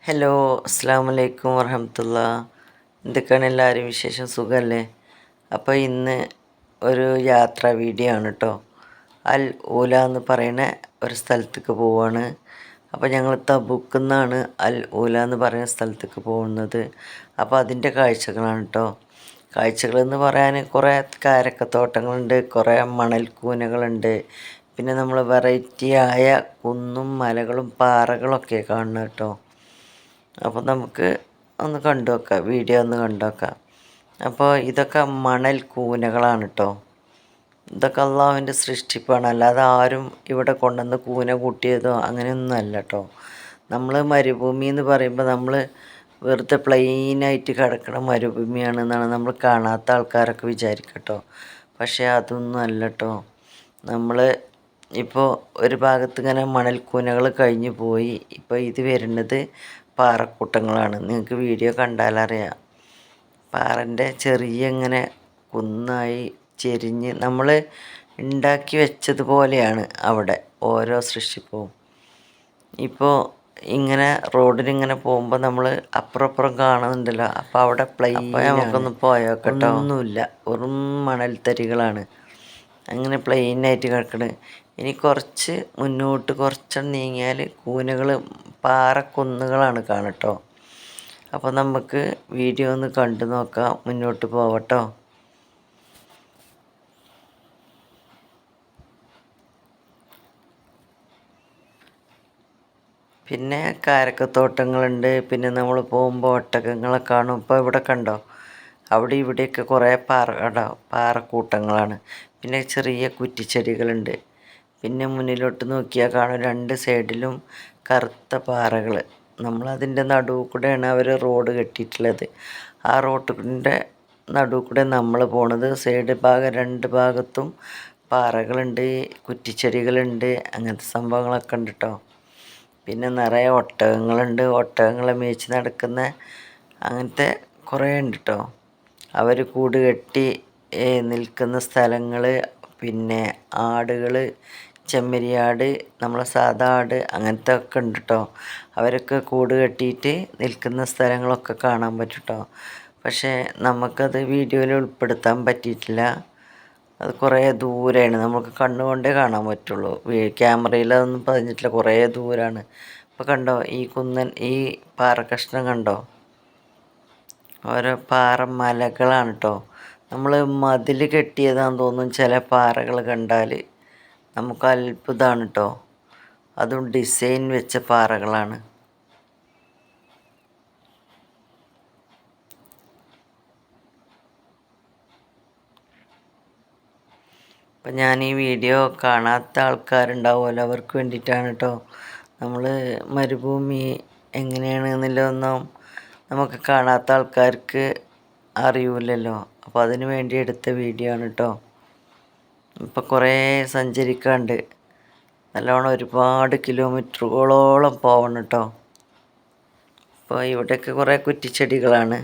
Hello, അസ്സാം വലൈക്കും വറഹമത്തുള്ള. എന്തൊക്കെയാണ് എല്ലാവരും വിശേഷം? സുഖമല്ലേ? അപ്പോൾ ഇന്ന് ഒരു യാത്രാ വീഡിയോ ആണ് കേട്ടോ. അൽ ഊല എന്ന് പറയുന്ന ഒരു സ്ഥലത്തേക്ക് പോവുകയാണ്. അപ്പോൾ ഞങ്ങൾ തബൂക്കിൽ നിന്നാണ് അൽ ഊല എന്ന് പറയുന്ന സ്ഥലത്തേക്ക് പോകുന്നത്. അപ്പോൾ അതിൻ്റെ കാഴ്ചകളാണ് കേട്ടോ. കാഴ്ചകളെന്ന് പറയാൻ കുറേ കാരക്കത്തോട്ടങ്ങളുണ്ട്, കുറേ മണൽക്കൂനകളുണ്ട്, പിന്നെ നമ്മൾ വെറൈറ്റി ആയ കുന്നും മലകളും പാറകളൊക്കെ കാണുന്നത് കേട്ടോ. അപ്പോൾ നമുക്ക് ഒന്ന് കണ്ടു നോക്കാം, വീഡിയോ ഒന്ന് കണ്ടു നോക്കാം. അപ്പോൾ ഇതൊക്കെ മണൽ കൂനകളാണ് കേട്ടോ. ഇതൊക്കെ അള്ളാഹുവിൻ്റെ സൃഷ്ടിപ്പാണ്, അല്ലാതെ ആരും ഇവിടെ കൊണ്ടുവന്ന് കൂന കൂട്ടിയതോ അങ്ങനെയൊന്നും അല്ല കേട്ടോ. നമ്മൾ മരുഭൂമി എന്ന് പറയുമ്പോൾ നമ്മൾ വെറുതെ പ്ലെയിനായിട്ട് കിടക്കുന്ന മരുഭൂമിയാണെന്നാണ് നമ്മൾ കാണാത്ത ആൾക്കാരൊക്കെ വിചാരിക്കട്ടോ. പക്ഷേ അതൊന്നും അല്ല കേട്ടോ. നമ്മൾ ഇപ്പോൾ ഒരു ഭാഗത്ത് ഇങ്ങനെ മണൽക്കൂനകൾ കഴിഞ്ഞു പോയി, ഇപ്പോൾ ഇത് വരുന്നത് പാറക്കൂട്ടങ്ങളാണ്. നിങ്ങൾക്ക് വീഡിയോ കണ്ടാലറിയാം. പാറൻ്റെ ചെറിയ ഇങ്ങനെ കുന്നായി ചെരിഞ്ഞ് നമ്മൾ ഉണ്ടാക്കി വെച്ചതുപോലെയാണ് അവിടെ ഓരോ സൃഷ്ടിപ്പവും. ഇപ്പോൾ ഇങ്ങനെ റോഡിലിങ്ങനെ പോകുമ്പോൾ നമ്മൾ അപ്പുറം കാണുന്നുണ്ടല്ലോ, അപ്പോൾ അവിടെ അപ്പോൾ നമുക്കൊന്ന് പോയോക്കട്ടോ. ഒന്നുമില്ല, വെറും മണൽത്തരികളാണ് അങ്ങനെ പ്ലെയിനായിട്ട് കിടക്കണത്. ഇനി കുറച്ച് മുന്നോട്ട് കുറച്ച് നീങ്ങിയാൽ കൂനകൾ പാറക്കുന്നുകളാണ് കാണട്ടോ. അപ്പോൾ നമുക്ക് വീഡിയോ ഒന്ന് കണ്ടു നോക്കാം, മുന്നോട്ട് പോവട്ടോ. പിന്നെ കാരക്കത്തോട്ടങ്ങളുണ്ട്, പിന്നെ നമ്മൾ പോകുമ്പോൾ ഒട്ടകങ്ങളെ കാണും. ഇപ്പോൾ ഇവിടെ കണ്ടോ, അവിടെ ഇവിടെയൊക്കെ കുറേ പാറക്കൂട്ടങ്ങളാണ്. പിന്നെ ചെറിയ കുറ്റിച്ചെടികളുണ്ട്. പിന്നെ മുന്നിലോട്ട് നോക്കിയാൽ കാണും രണ്ട് സൈഡിലും കറുത്ത പാറകൾ. നമ്മളതിൻ്റെ നടുവ് കൂടെയാണ് അവർ റോഡ് കെട്ടിയിട്ടുള്ളത്. ആ റോഡിൻ്റെ നടുവ് കൂടെ നമ്മൾ പോണത്. സൈഡ് ഭാഗം രണ്ട് ഭാഗത്തും പാറകളുണ്ട്, കുറ്റിച്ചെടികളുണ്ട്, അങ്ങനത്തെ സംഭവങ്ങളൊക്കെ ഉണ്ട് കേട്ടോ. പിന്നെ നിറയെ ഒട്ടകങ്ങളുണ്ട്, ഒട്ടകങ്ങളെ മേച്ച് നടക്കുന്ന അങ്ങനത്തെ കുറേ ഉണ്ട് കേട്ടോ. അവർ കൂട് കെട്ടി നിൽക്കുന്ന സ്ഥലങ്ങൾ, പിന്നെ ആടുകൾ, ചെമ്മരിയാട്, നമ്മളെ സാധാ ആട്, അങ്ങനത്തെ ഒക്കെ ഉണ്ട് കേട്ടോ. അവരൊക്കെ കൂട് കെട്ടിയിട്ട് നിൽക്കുന്ന സ്ഥലങ്ങളൊക്കെ കാണാൻ പറ്റും കേട്ടോ. പക്ഷേ നമുക്കത് വീഡിയോയിൽ ഉൾപ്പെടുത്താൻ പറ്റിയിട്ടില്ല. അത് കുറേ ദൂരെയാണ്, നമുക്ക് കണ്ണുകൊണ്ടേ കാണാൻ പറ്റുള്ളൂ. ക്യാമറയിൽ അതൊന്നും പതിഞ്ഞിട്ടില്ല, കുറേ ദൂരമാണ്. ഇപ്പോൾ കണ്ടോ, ഈ കുന്നൻ ഈ പാറക്കഷ്ണം കണ്ടോ, ഓരോ പാറമലകളാണ് കേട്ടോ. നമ്മൾ മതിൽ കെട്ടിയതാണെന്ന് തോന്നും ചില പാറകൾ കണ്ടാൽ. നമുക്ക് അത്ഭുതമാണ് കേട്ടോ. അതും ഡിസൈൻ വെച്ച പാറകളാണ്. അപ്പം ഞാൻ ഈ വീഡിയോ കാണാത്ത ആൾക്കാരുണ്ടാവുമല്ലോ, അവർക്ക് വേണ്ടിയിട്ടാണ് കേട്ടോ. നമ്മൾ മരുഭൂമി എങ്ങനെയാണെന്നുള്ളതൊന്നും നമുക്ക് കാണാത്ത ആൾക്കാർക്ക് അറിയില്ലല്ലോ. അപ്പോൾ അതിന് വേണ്ടി എടുത്ത വീഡിയോ ആണ് കേട്ടോ. ഇപ്പോൾ കുറേ സഞ്ചരിക്കാണ്ട്, നല്ലോണം ഒരുപാട് കിലോമീറ്ററുകളോളം പോകണം കേട്ടോ. അപ്പോൾ ഇവിടെയൊക്കെ കുറേ കുറ്റിച്ചെടികളാണ്.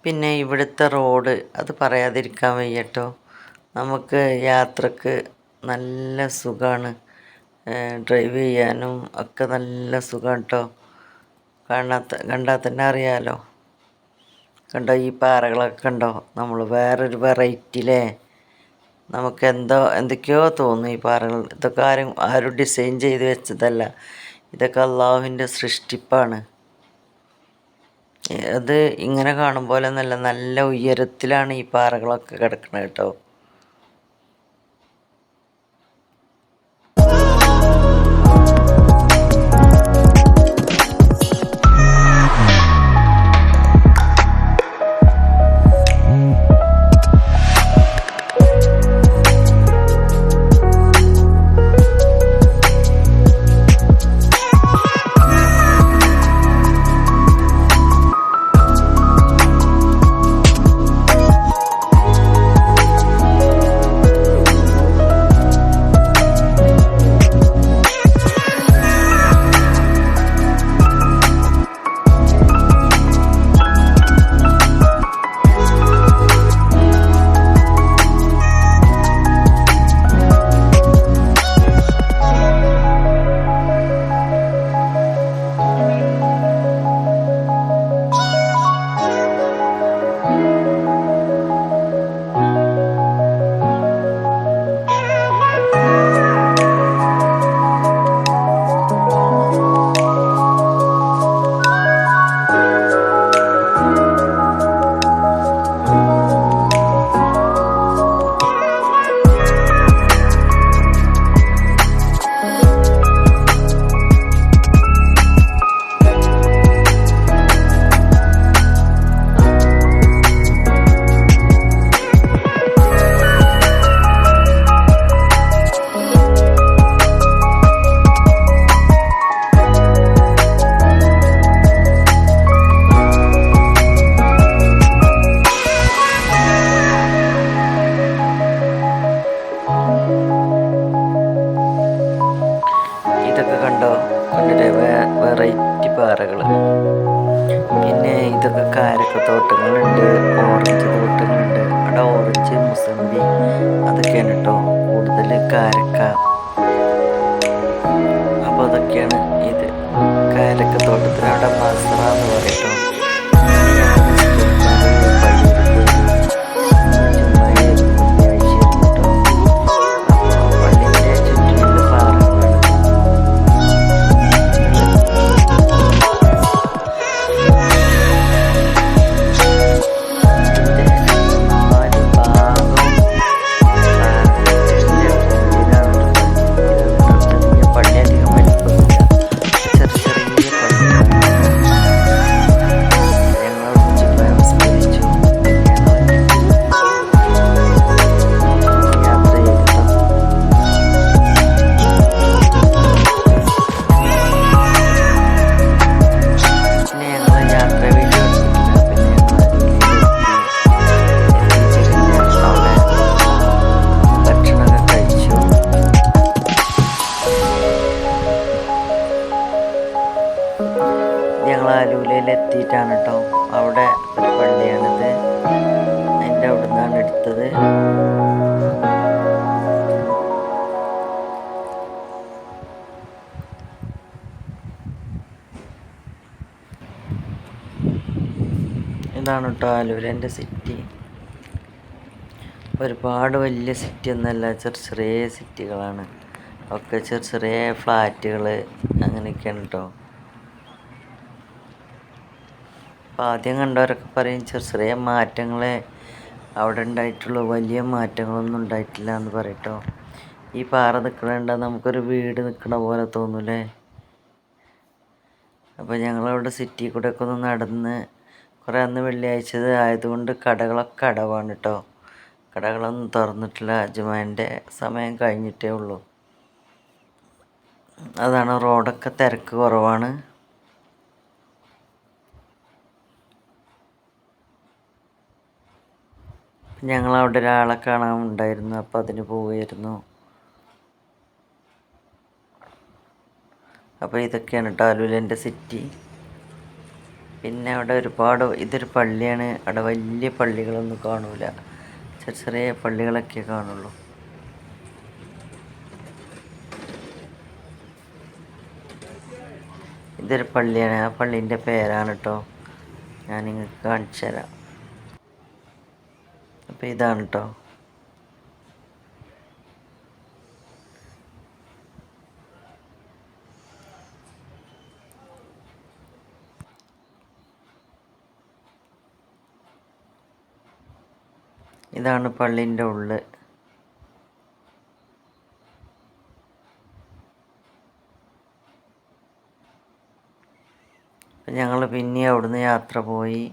പിന്നെ ഇവിടുത്തെ റോഡ് അത് പറയാതിരിക്കാൻ വയ്യട്ടോ. നമുക്ക് യാത്രക്ക് നല്ല സുഖമാണ്, ഡ്രൈവ് ചെയ്യാനും ഒക്കെ നല്ല സുഖമാണ് കേട്ടോ. കണ്ടാൽ തന്നെ അറിയാമല്ലോ. കണ്ടോ, ഈ പാറകളൊക്കെ കണ്ടോ, നമ്മൾ വേറൊരു വെറൈറ്റിയിലേ. നമുക്ക് എന്തൊക്കെയോ തോന്നും ഈ പാറകൾ. ഇതൊക്കെ ആരും ഡിസൈൻ ചെയ്ത് വെച്ചതല്ല, ഇതൊക്കെ അള്ളാഹുവിൻ്റെ സൃഷ്ടിപ്പാണ്. അത് ഇങ്ങനെ കാണും പോലെ നല്ല ഉയരത്തിലാണ് ഈ പാറകളൊക്കെ കിടക്കുന്നത് കേട്ടോ. പാറകൾ. പിന്നെ ഇതൊക്കെ കാരക്ക തോട്ടങ്ങളുണ്ട്, ഓറഞ്ച് തോട്ടങ്ങളുണ്ട്. അവിടെ ഓറഞ്ച്, മുസമ്പി അതൊക്കെയാണ് കേട്ടോ കൂടുതൽ. കാരക്ക, അപ്പോൾ അതൊക്കെയാണ് ഇത്. കാരക്ക തോട്ടത്തിന് അവിടെ മസറ എന്ന് പറയട്ടോ. ഞങ്ങൾ ആലൂലയിലെത്തിയിട്ടാണ് കേട്ടോ. അവിടെ ഒരു പള്ളിയാണിത്. അതിൻ്റെ അവിടെ നിന്നാണ് എടുത്തത്. ഇതാണ് കേട്ടോ ആലൂലേൻ്റെ സിറ്റി. ഒരുപാട് വലിയ സിറ്റി ഒന്നല്ല, ചെറിയ ചെറിയ സിറ്റികളാണ്. ഒക്കെ ചെറിയ ചെറിയ ഫ്ലാറ്റുകൾ അങ്ങനെയൊക്കെയാണ് കേട്ടോ. അപ്പോൾ ആദ്യം കണ്ടവരൊക്കെ പറയും ചെറിയ ചെറിയ മാറ്റങ്ങളെ അവിടെ ഉണ്ടായിട്ടുള്ളൂ, വലിയ മാറ്റങ്ങളൊന്നും ഉണ്ടായിട്ടില്ല എന്ന് പറയട്ടോ. ഈ പാറ നിൽക്കണണ്ട നമുക്കൊരു വീട് നിൽക്കണ പോലെ തോന്നൂലേ. അപ്പോൾ ഞങ്ങളവിടെ സിറ്റി കൂടെ ഒക്കെ ഒന്ന് നടന്ന് കുറേ, അന്ന് വെള്ളിയാഴ്ച ആയതുകൊണ്ട് കടകളൊക്കെ അടവാണ് കേട്ടോ. കടകളൊന്നും തുറന്നിട്ടില്ല, ജുമാൻ്റെ സമയം കഴിഞ്ഞിട്ടേ ഉള്ളൂ. അതാണ്, റോഡൊക്കെ തിരക്ക് കുറവാണ്. ഞങ്ങളവിടെ ഒരാളെ കാണാനുണ്ടായിരുന്നു, അപ്പോൾ അതിന് പോവുമായിരുന്നു. അപ്പോൾ ഇതൊക്കെയാണ് കേട്ടോ ആലൂലേൻ്റെ സിറ്റി. പിന്നെ അവിടെ ഒരുപാട്, ഇതൊരു പള്ളിയാണ്. അവിടെ വലിയ പള്ളികളൊന്നും കാണൂല, ചെറിയ ചെറിയ പള്ളികളൊക്കെ കാണുള്ളൂ. ഇതൊരു പള്ളിയാണ്, ആ പള്ളീൻ്റെ പേരാണ് കേട്ടോ ഞാൻ നിങ്ങൾക്ക് കാണിച്ചു തരാം. അപ്പോൾ ഇതാണ് കേട്ടോ. ഇതാണ് പള്ളീൻ്റെ ഉള്ളിൽ. അപ്പം ഞങ്ങൾ പിന്നെ അവിടുന്ന് യാത്ര പോയി.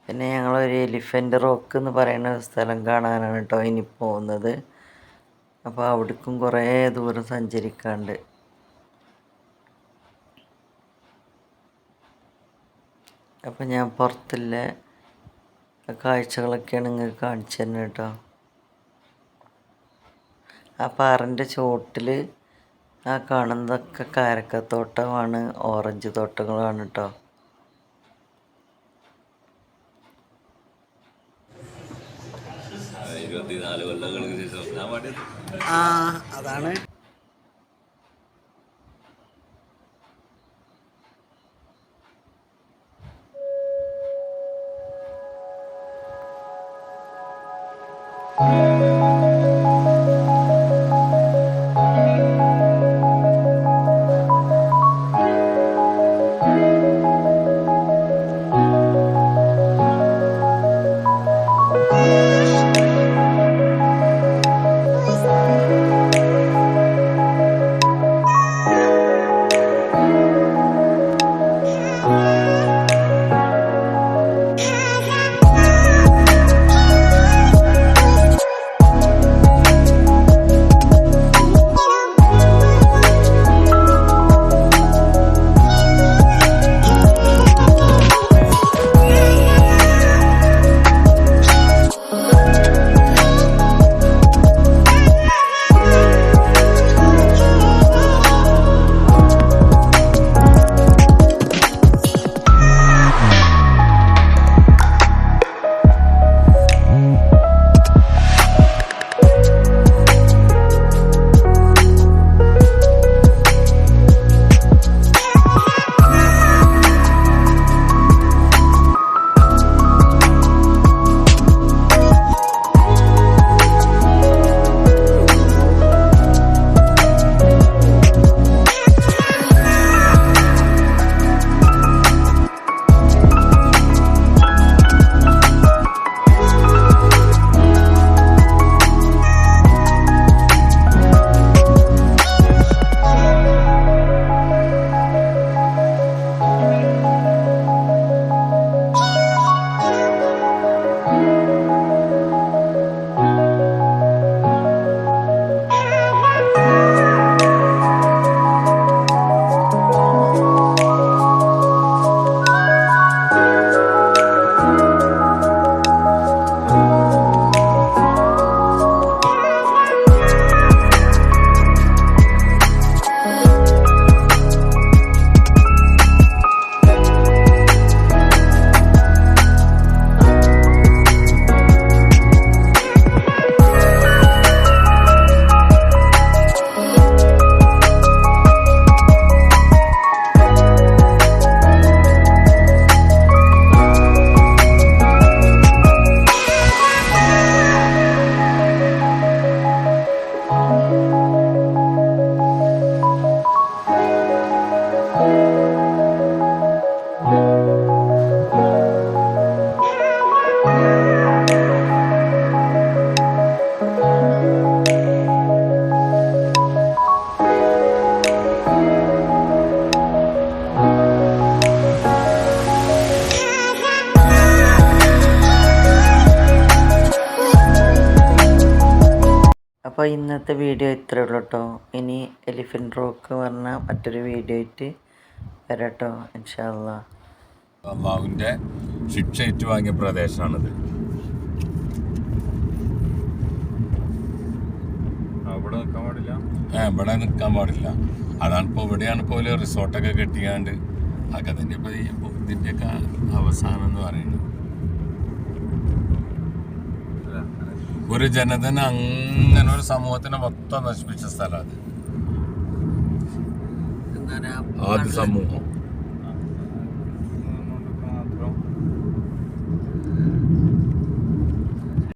പിന്നെ ഞങ്ങളൊരു എലിഫൻ്റ് റോക്ക് എന്ന് പറയുന്ന സ്ഥലം കാണാനാണ് കേട്ടോ ഇനി പോകുന്നത്. അപ്പോൾ അവിടേക്കും കുറേ ദൂരം സഞ്ചരിക്കാണ്ട്. അപ്പം ഞാൻ പുറത്തുള്ള കാഴ്ചകളൊക്കെയാണ് നിങ്ങൾക്ക് കാണിച്ചു തരുന്നത് കേട്ടോ. ആ പാറൻ്റെ ചോട്ടിൽ ആ കാണുന്നതൊക്കെ കാരക്കത്തോട്ടമാണ്, ഓറഞ്ച് തോട്ടങ്ങളാണ് കേട്ടോ. അതാണ്. അപ്പോൾ ഇന്നത്തെ വീഡിയോ ഇത്രയേ ഉള്ളൂ കേട്ടോ. ഇനി എലിഫൻറ്റ് റോക്ക് പറഞ്ഞ മറ്റൊരു വീഡിയോ ആയിട്ട് വരാം കേട്ടോ, ഇൻഷാ അല്ലാഹ്. അള്ളാഹുവിൻ്റെ ശിക്ഷ ഏറ്റുവാങ്ങിയ പ്രദേശമാണിത്. ഇവിടെ നിൽക്കാൻ പാടില്ല. അതാണ് ഇപ്പോൾ ഇവിടെയാണ് പോലെ റിസോർട്ടൊക്കെ കെട്ടിയാണ്ട് ഒക്കെ തന്നെ ഇപ്പോൾ ഇതിൻ്റെയൊക്കെ അവസാനം എന്ന് പറയുന്നത്. ഒരു ജനതന അങ്ങനെ ഒരു സമൂഹത്തിനെ മൊത്തം നശിപ്പിച്ച സ്ഥലമാണ് അത്. ആദ്യ സമൂഹം